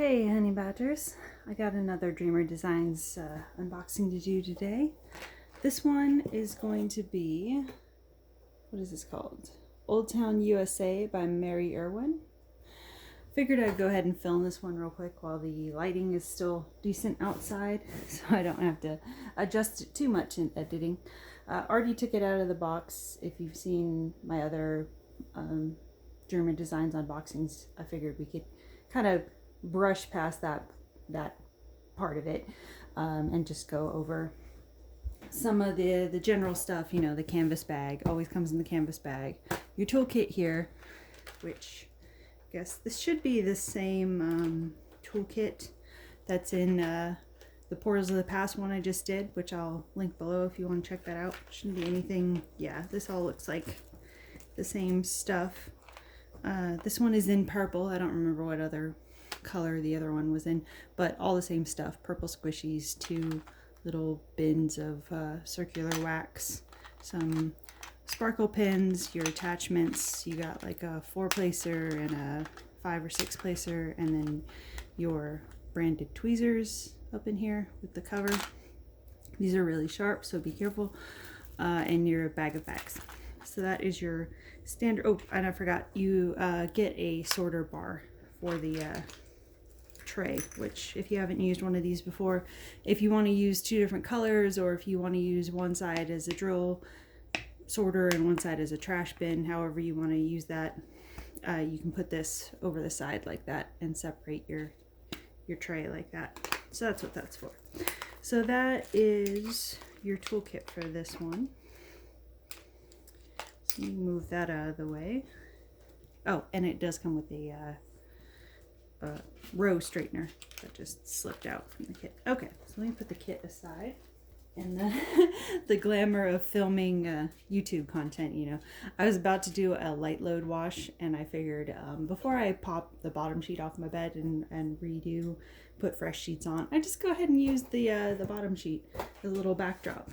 Hey honey badgers, I got another Dreamer Designs unboxing to do today. This one is going to be, what is this called? Old Town USA by Mary Irwin. Figured I'd go ahead and film this one real quick while the lighting is still decent outside, so I don't have to adjust it too much in editing. Already took it out of the box. If you've seen my other Dreamer Designs unboxings, I figured we could kind of brush past that part of it and just go over some of the general stuff. You know, the canvas bag always comes in the canvas bag. Your toolkit here, which I guess this should be the same toolkit that's in the Portals of the Past one I just did, which I'll link below if you want to check that out. Shouldn't be anything. Yeah, this all looks like the same stuff. This one is in purple. I don't remember what other color the other one was in, but all the same stuff. Purple squishies, 2 little bins of circular wax, some sparkle pins, your attachments. You got like a 4-placer and a 5 or 6 placer, and then your branded tweezers up in here with the cover. These are really sharp, so be careful. And your bag of bags. So that is your standard. Oh, and I forgot, you get a sorter bar for the tray, which if you haven't used one of these before, if you want to use 2 different colors, or if you want to use one side as a drill sorter and one side as a trash bin, however you want to use that, you can put this over the side like that and separate your tray like that. So that's what that's for. So that is your toolkit for this one. So you move that out of the way. Oh, and it does come with a row straightener that just slipped out from the kit. Okay, so let me put the kit aside. And the glamour of filming YouTube content, you know. I was about to do a light load wash, and I figured before I pop the bottom sheet off my bed and redo, put fresh sheets on, I just go ahead and use the bottom sheet, the little backdrop,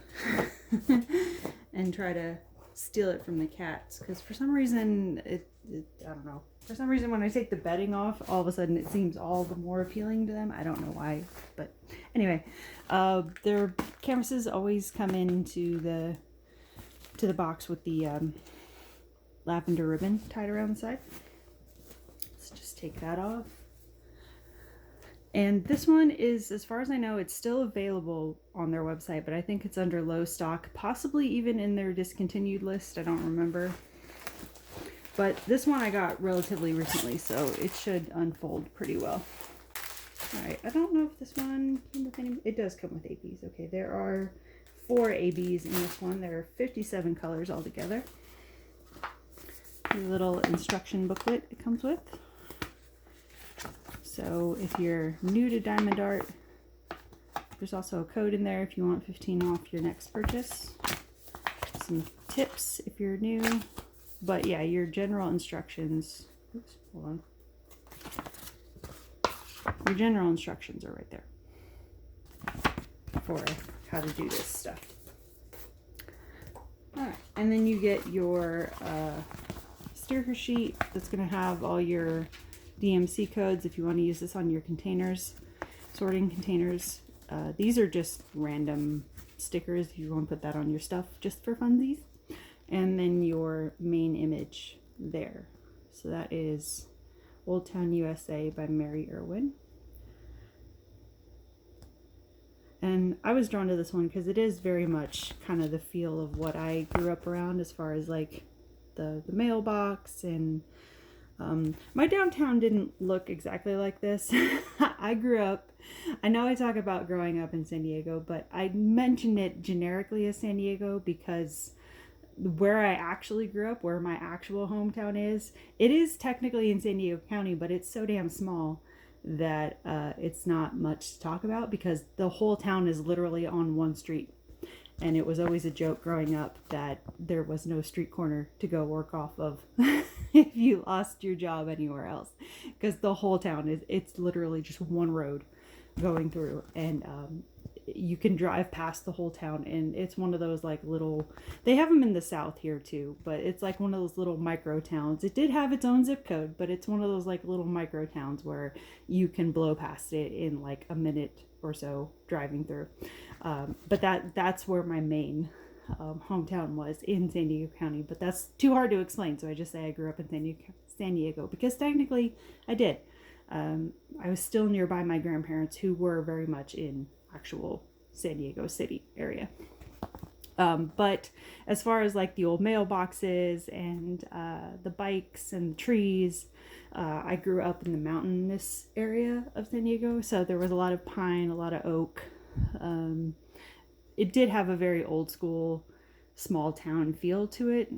and try to steal it from the cats, because for some reason I don't know. For some reason, when I take the bedding off, all of a sudden it seems all the more appealing to them. I don't know why, but anyway, their canvases always come into the box with the lavender ribbon tied around the side. Let's just take that off. And this one is, as far as I know, it's still available on their website, but I think it's under low stock, possibly even in their discontinued list. I don't remember. But this one I got relatively recently, so it should unfold pretty well. Alright, I don't know if this one came with any. It does come with ABs. Okay, there are 4 ABs in this one. There are 57 colors altogether. A little instruction booklet it comes with. So if you're new to Diamond Art, there's also a code in there if you want 15 off your next purchase. Some tips if you're new. But yeah, your general instructions, oops, hold on. Your general instructions are right there for how to do this stuff. Alright, and then you get your sticker sheet that's going to have all your DMC codes if you want to use this on your containers, sorting containers. These are just random stickers if you want to put that on your stuff just for funsies. And then your main image there. So that is Old Town USA by Mary Irwin. And I was drawn to this one because it is very much kind of the feel of what I grew up around, as far as like the mailbox. And my downtown didn't look exactly like this. I grew up, I know I talk about growing up in San Diego, but I mention it generically as San Diego because where I actually grew up, where my actual hometown is, it is technically in San Diego County, but it's so damn small that it's not much to talk about, because the whole town is literally on one street. And it was always a joke growing up that there was no street corner to go work off of if you lost your job anywhere else, because the whole town it's literally just one road going through. And you can drive past the whole town, and it's one of those like little, they have them in the south here too, but it's like one of those little micro towns. It did have its own zip code, but it's one of those like little micro towns where you can blow past it in like a minute or so driving through. But that's where my main hometown was, in San Diego County, but that's too hard to explain, so I just say I grew up in San Diego because technically I did. I was still nearby my grandparents, who were very much in actual San Diego City area. But as far as like the old mailboxes and the bikes and the trees, I grew up in the mountainous area of San Diego, so there was a lot of pine, a lot of oak. It did have a very old school, small town feel to it.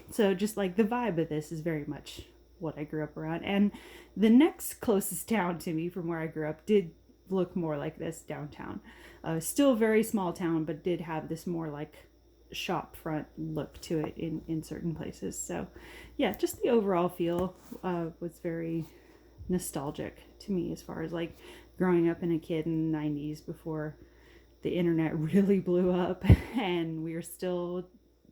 So just like the vibe of this is very much what I grew up around. And the next closest town to me from where I grew up did look more like this, downtown. Still very small town, but did have this more like shop front look to it in certain places. So yeah, just the overall feel was very nostalgic to me, as far as like growing up in a kid in the 90s before the internet really blew up, and we were still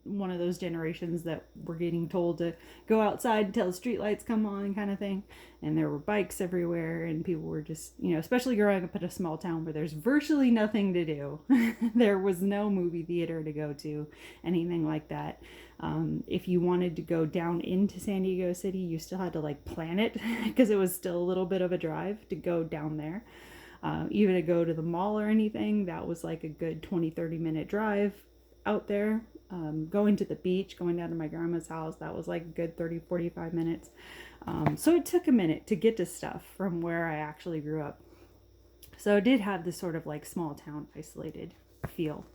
one of those generations that were getting told to go outside until the streetlights come on, kind of thing. And there were bikes everywhere, and people were just, especially growing up in a small town where there's virtually nothing to do. There was no movie theater to go to, anything like that. If you wanted to go down into San Diego City, you still had to like plan it because it was still a little bit of a drive to go down there. Even to go to the mall or anything, that was like a good 20-30 minute drive out there. Going to the beach, going down to my grandma's house, that was like a good 30-45 minutes. So it took a minute to get to stuff from where I actually grew up. So it did have this sort of like small town isolated feel,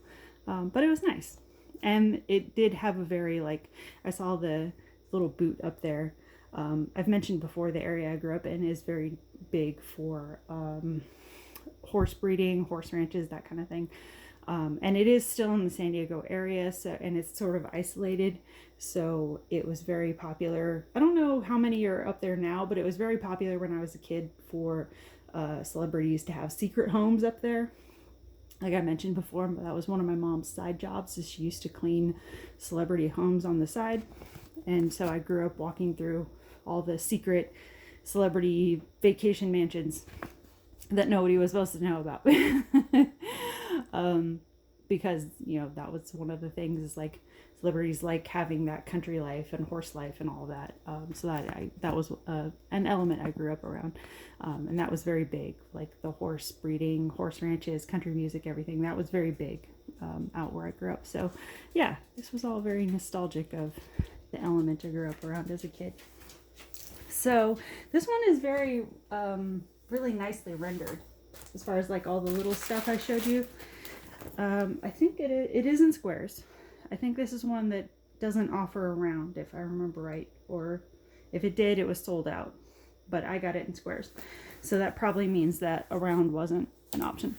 but it was nice. And it did have a very like, I saw the little boot up there. I've mentioned before, the area I grew up in is very big for horse breeding, horse ranches, that kind of thing. And it is still in the San Diego area, so, and it's sort of isolated, so it was very popular. I don't know how many are up there now, but it was very popular when I was a kid for celebrities to have secret homes up there. Like I mentioned before, that was one of my mom's side jobs, is she used to clean celebrity homes on the side. And so I grew up walking through all the secret celebrity vacation mansions that nobody was supposed to know about. Because that was one of the things, is like celebrities like having that country life and horse life and all that. So that was an element I grew up around, and that was very big, like the horse breeding, horse ranches, country music, everything that was very big out where I grew up. So yeah, this was all very nostalgic of the element I grew up around as a kid. So this one is very really nicely rendered, as far as like all the little stuff I showed you. I think it is in squares. I think this is one that doesn't offer a round, if I remember right, or if it did, it was sold out, but I got it in squares, so that probably means that a round wasn't an option.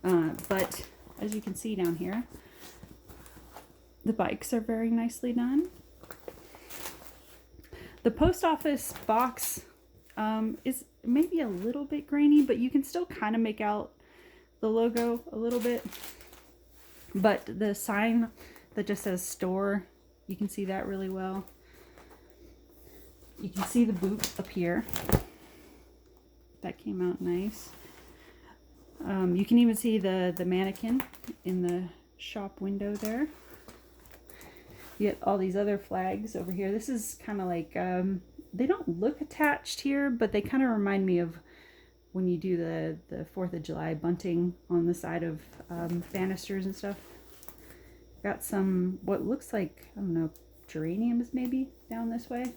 But as you can see down here, the bikes are very nicely done. The post office box is maybe a little bit grainy, but you can still kind of make out the logo a little bit. But the sign that just says store, you can see that really well. You can see the boot up here. That came out nice. You can even see the mannequin in the shop window there. You get all these other flags over here. This is kind of like, they don't look attached here, but they kind of remind me of when you do the 4th of July bunting on the side of banisters and stuff. Got some, what looks like, I don't know, geraniums maybe down this way.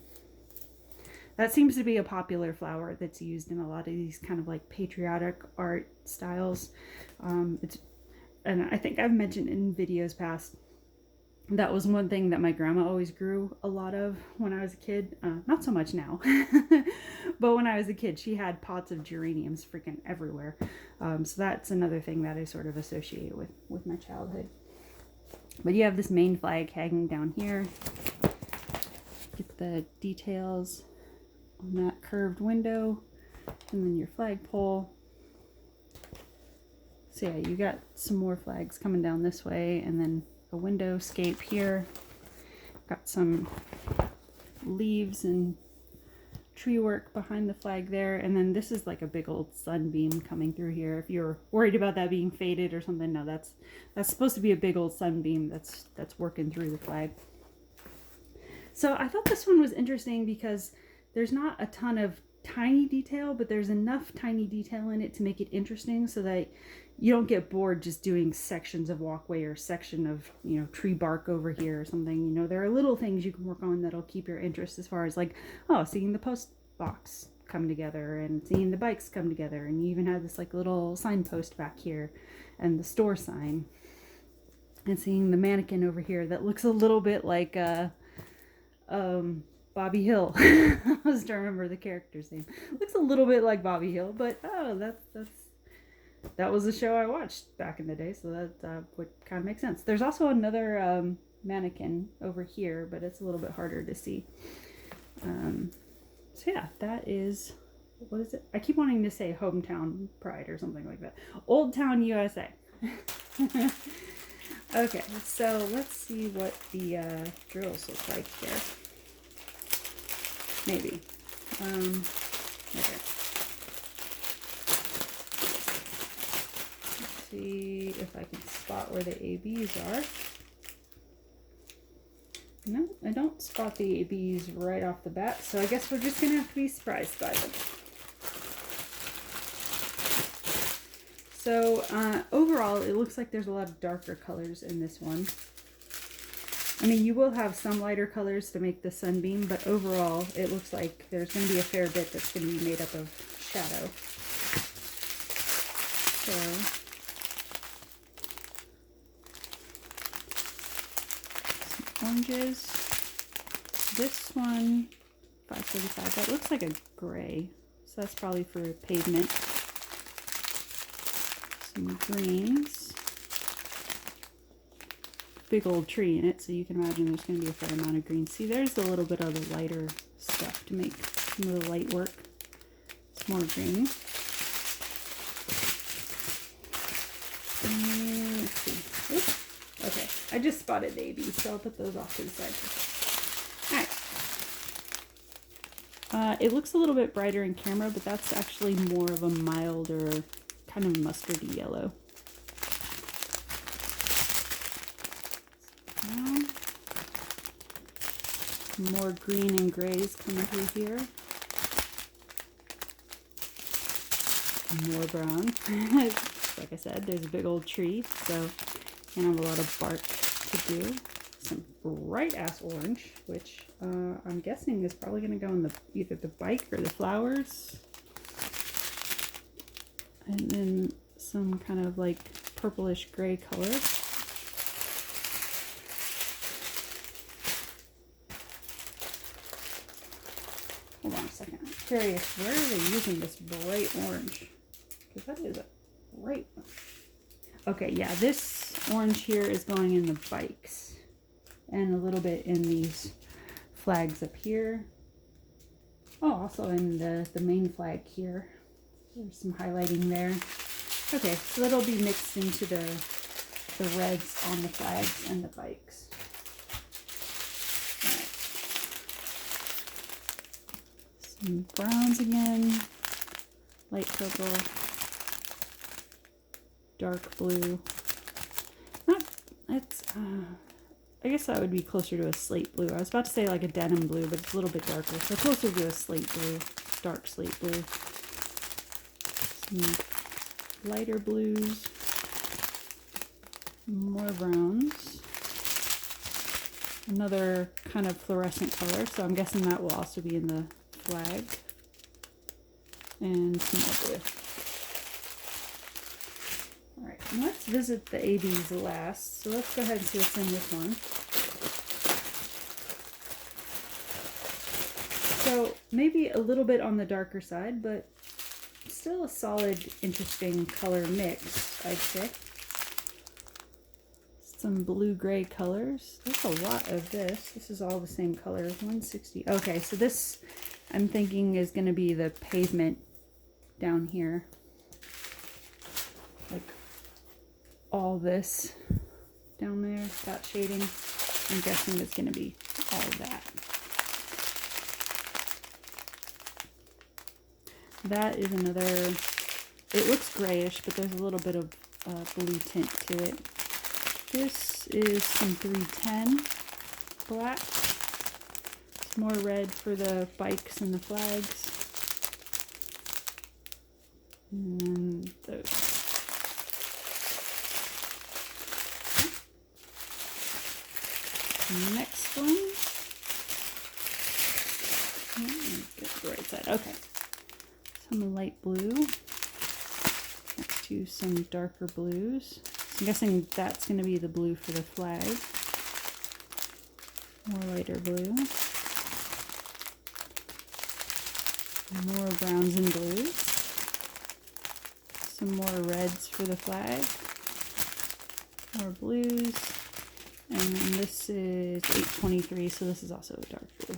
That seems to be a popular flower that's used in a lot of these kind of like patriotic art styles. And I think I've mentioned in videos past, that was one thing that my grandma always grew a lot of when I was a kid. Not so much now, but when I was a kid, she had pots of geraniums freaking everywhere. So that's another thing that I sort of associate with my childhood. But you have this main flag hanging down here. Get the details on that curved window, and then your flagpole. So So yeah, you got some more flags coming down this way, and then a windowscape here. Got some leaves and tree work behind the flag there, and then this is like a big old sunbeam coming through here. If you're worried about that being faded or something, no, that's supposed to be a big old sunbeam that's working through the flag. So I thought this one was interesting because there's not a ton of tiny detail, but there's enough tiny detail in it to make it interesting so that you don't get bored just doing sections of walkway or section of, you know, tree bark over here or something. You know, there are little things you can work on that'll keep your interest, as far as like, oh, seeing the post box come together and seeing the bikes come together. And you even have this like little signpost back here and the store sign, and seeing the mannequin over here that looks a little bit like Bobby Hill. I was trying to remember the character's name. Looks a little bit like Bobby Hill, but oh, that was a show I watched back in the day, so that would kind of make sense. There's also another mannequin over here, but it's a little bit harder to see. So yeah, that is, what is it? I keep wanting to say Hometown Pride or something like that. Old Town USA. Okay, so let's see what the drills look like here. Maybe. Okay. Let's see if I can spot where the ABs are. No, I don't spot the ABs right off the bat, so I guess we're just gonna have to be surprised by them. So overall, it looks like there's a lot of darker colors in this one. I mean, you will have some lighter colors to make the sunbeam, but overall, it looks like there's going to be a fair bit that's going to be made up of shadow. So, some oranges. This one, 535, that looks like a gray, so that's probably for pavement. Some greens. Big old tree in it, so you can imagine there's going to be a fair amount of green. See, there's a little bit of the lighter stuff to make some of the light work. It's more green. And let's see. Oops. Okay, I just spotted the AB, so I'll put those off to the side. Alright. It looks a little bit brighter in camera, but that's actually more of a milder, kind of mustardy yellow. More green and grays coming through here. More brown. Like I said, there's a big old tree, so you have a lot of bark to do. Some bright ass orange, which I'm guessing is probably going to go in either the bike or the flowers. And then some kind of like purplish gray color. Hold on a second. I'm curious, where are they using this bright orange? Because that is a bright one. Okay, yeah, this orange here is going in the bikes. And a little bit in these flags up here. Oh, also in the main flag here. There's some highlighting there. Okay, so that'll be mixed into the reds on the flags and the bikes. Some browns again, light purple, dark blue. I guess that would be closer to a slate blue. I was about to say like a denim blue, but it's a little bit darker. So closer to a slate blue, dark slate blue. Some lighter blues, more browns. Another kind of fluorescent color, so I'm guessing that will also be in the flag. And some more blue. Alright, let's visit the ABs last. So let's go ahead and see what's in this one. So maybe a little bit on the darker side, but still a solid, interesting color mix, I'd say. Some blue-gray colors. There's a lot of this. This is all the same color. 160. Okay, so this I'm thinking is going to be the pavement down here. Like all this down there, that shading. I'm guessing it's going to be all of that. That is another, it looks grayish, but there's a little bit of blue tint to it. This is some 310 black. It's more red for the bikes and the flags. And those. Next one. Get the right side. Okay. Some light blue next to some darker blues. So I'm guessing that's going to be the blue for the flag. More lighter blue. More browns and blues. Some more reds for the flag. More blues. And this is 823, so this is also a dark blue.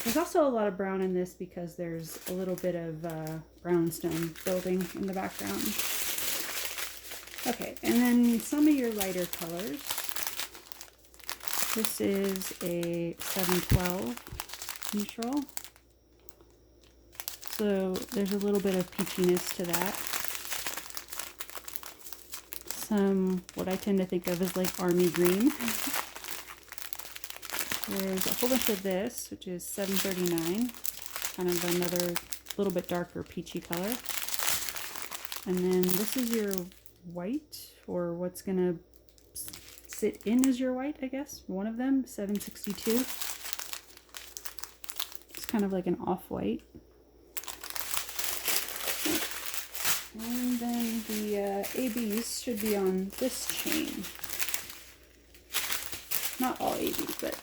There's also a lot of brown in this because there's a little bit of brownstone building in the background. Okay, and then some of your lighter colors. This is a 712 neutral. So there's a little bit of peachiness to that. Some, what I tend to think of as like army green. There's a whole bunch of this, which is 739, kind of another little bit darker peachy color. And then this is your white, or what's going to sit in as your white, I guess. One of them, 762. It's kind of like an off-white. And then the ABs should be on this chain. Not all ABs, but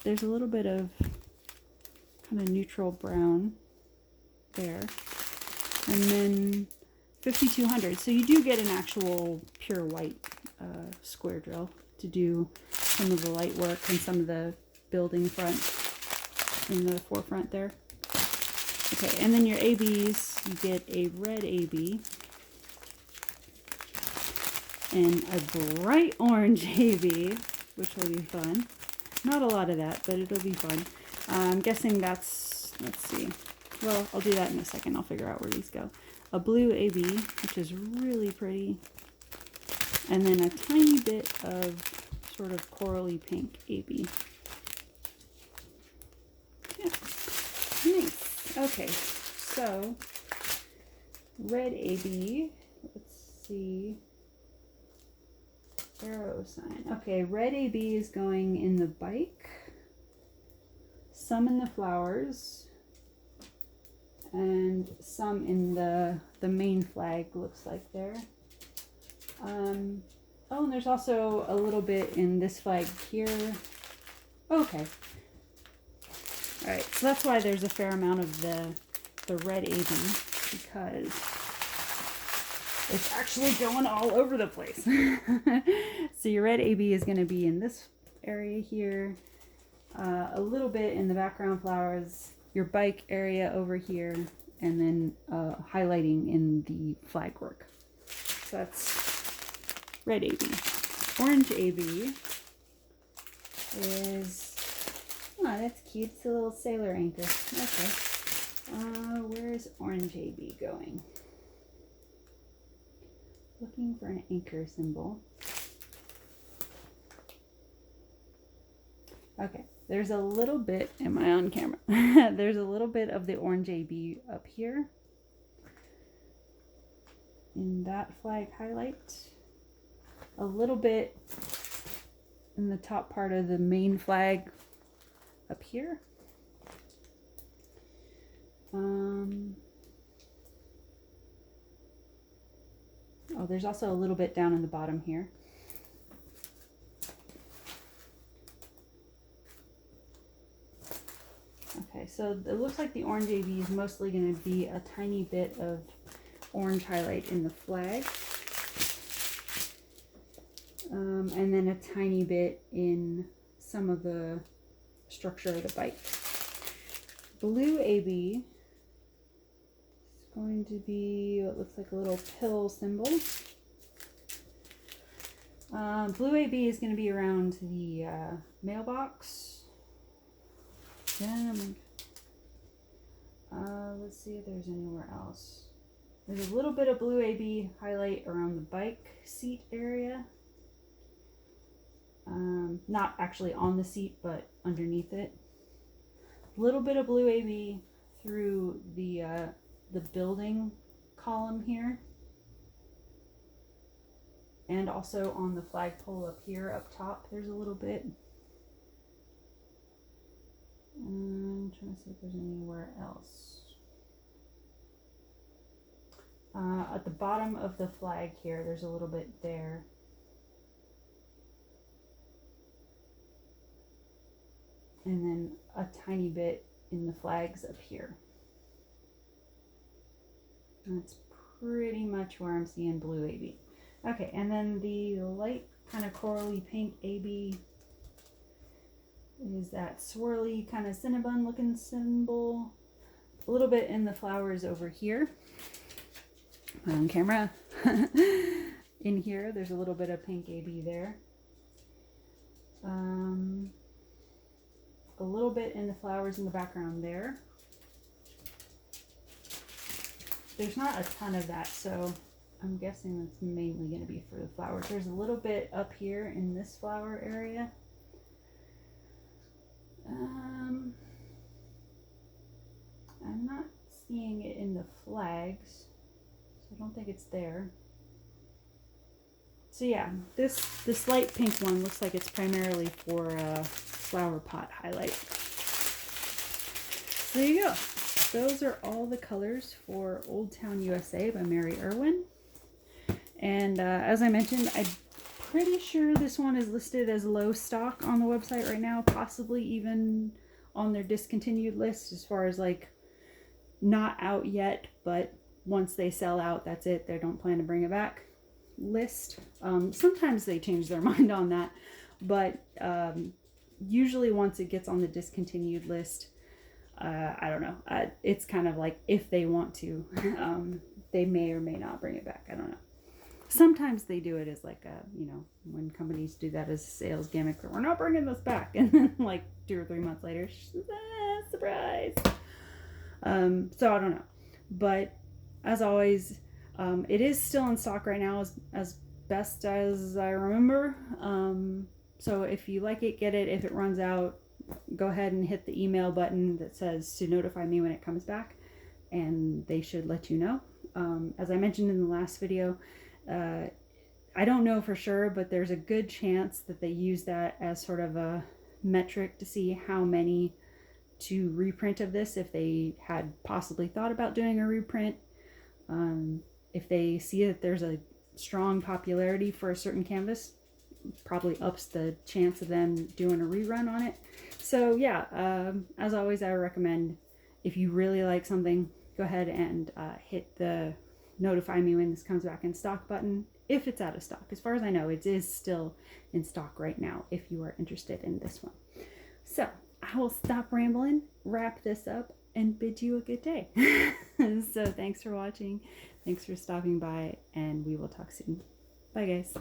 there's a little bit of kind of neutral brown there. And then 5200. So you do get an actual pure white square drill to do some of the light work and some of the building front in the forefront there. Okay, and then your ABs, you get a red AB and a bright orange AB, which will be fun. Not a lot of that, but it'll be fun. I'm guessing that's, let's see. Well, I'll do that in a second. I'll figure out where these go. A blue AB, which is really pretty. And then a tiny bit of sort of corally pink AB. Yeah, nice. Okay, so red AB, let's see. Arrow sign. Okay, red AB is going in the bike, some in the flowers, and some in the main flag, looks like there. Oh, and there's also a little bit in this flag here. Okay. Alright, so that's why there's a fair amount of the red AB, because it's actually going all over the place. So your red AB is going to be in this area here, a little bit in the background flowers, your bike area over here, and then highlighting in the flag work. So that's red AB. Orange AB is, oh, that's cute. It's a little sailor anchor. Okay. Where's orange AB going? Looking for an anchor symbol. Okay, there's a little bit, am I on camera? There's a little bit of the orange AB up here in that flag highlight. A little bit in the top part of the main flag up here. Oh, there's also a little bit down in the bottom here. Okay, so it looks like the orange AB is mostly going to be a tiny bit of orange highlight in the flag. And then a tiny bit in some of the structure of the bike. Blue AB going to be what looks like a little pill symbol. Blue AB is going to be around the mailbox. Then let's see if there's anywhere else. There's a little bit of blue AB highlight around the bike seat area. Not actually on the seat, but underneath it. A little bit of blue AB through the building column here. And also on the flagpole up here, up top, there's a little bit. I'm trying to see if there's anywhere else. At the bottom of the flag here, there's a little bit there. And then a tiny bit in the flags up here. That's pretty much where I'm seeing blue AB. Okay, and then the light kind of corally pink AB is that swirly kind of Cinnabon looking symbol. A little bit in the flowers over here. On camera. In here, there's a little bit of pink AB there. A little bit in the flowers in the background there. There's not a ton of that, so I'm guessing that's mainly going to be for the flowers. There's a little bit up here in this flower area. I'm not seeing it in the flags, so I don't think it's there. So yeah, this light pink one looks like it's primarily for flower pot highlight. So there you go. Those are all the colors for Old Town USA by Mary Irwin. And as I mentioned, I'm pretty sure this one is listed as low stock on the website right now, possibly even on their discontinued list as far as like not out yet, but once they sell out, that's it. They don't plan to bring it back list. Sometimes they change their mind on that, but usually once it gets on the discontinued list, I don't know. It's kind of like if they want to, they may or may not bring it back. I don't know. Sometimes they do it as like a, you know, when companies do that as a sales gimmick, we're not bringing this back, and then like 2 or 3 months later, surprise. So I don't know, but as always, it is still in stock right now as best as I remember. So if you like it, get it. If it runs out, go ahead and hit the email button that says to notify me when it comes back, and they should let you know. As I mentioned in the last video, I don't know for sure, but there's a good chance that they use that as sort of a metric to see how many to reprint of this, if they had possibly thought about doing a reprint. If they see that there's a strong popularity for a certain canvas, probably ups the chance of them doing a rerun on it. So yeah, as always, I recommend if you really like something, go ahead and hit the notify me when this comes back in stock button if it's out of stock. As far as I know, it is still in stock right now if you are interested in this one. So I will stop rambling, wrap this up, and bid you a good day. So thanks for watching. Thanks for stopping by, and we will talk soon. Bye, guys.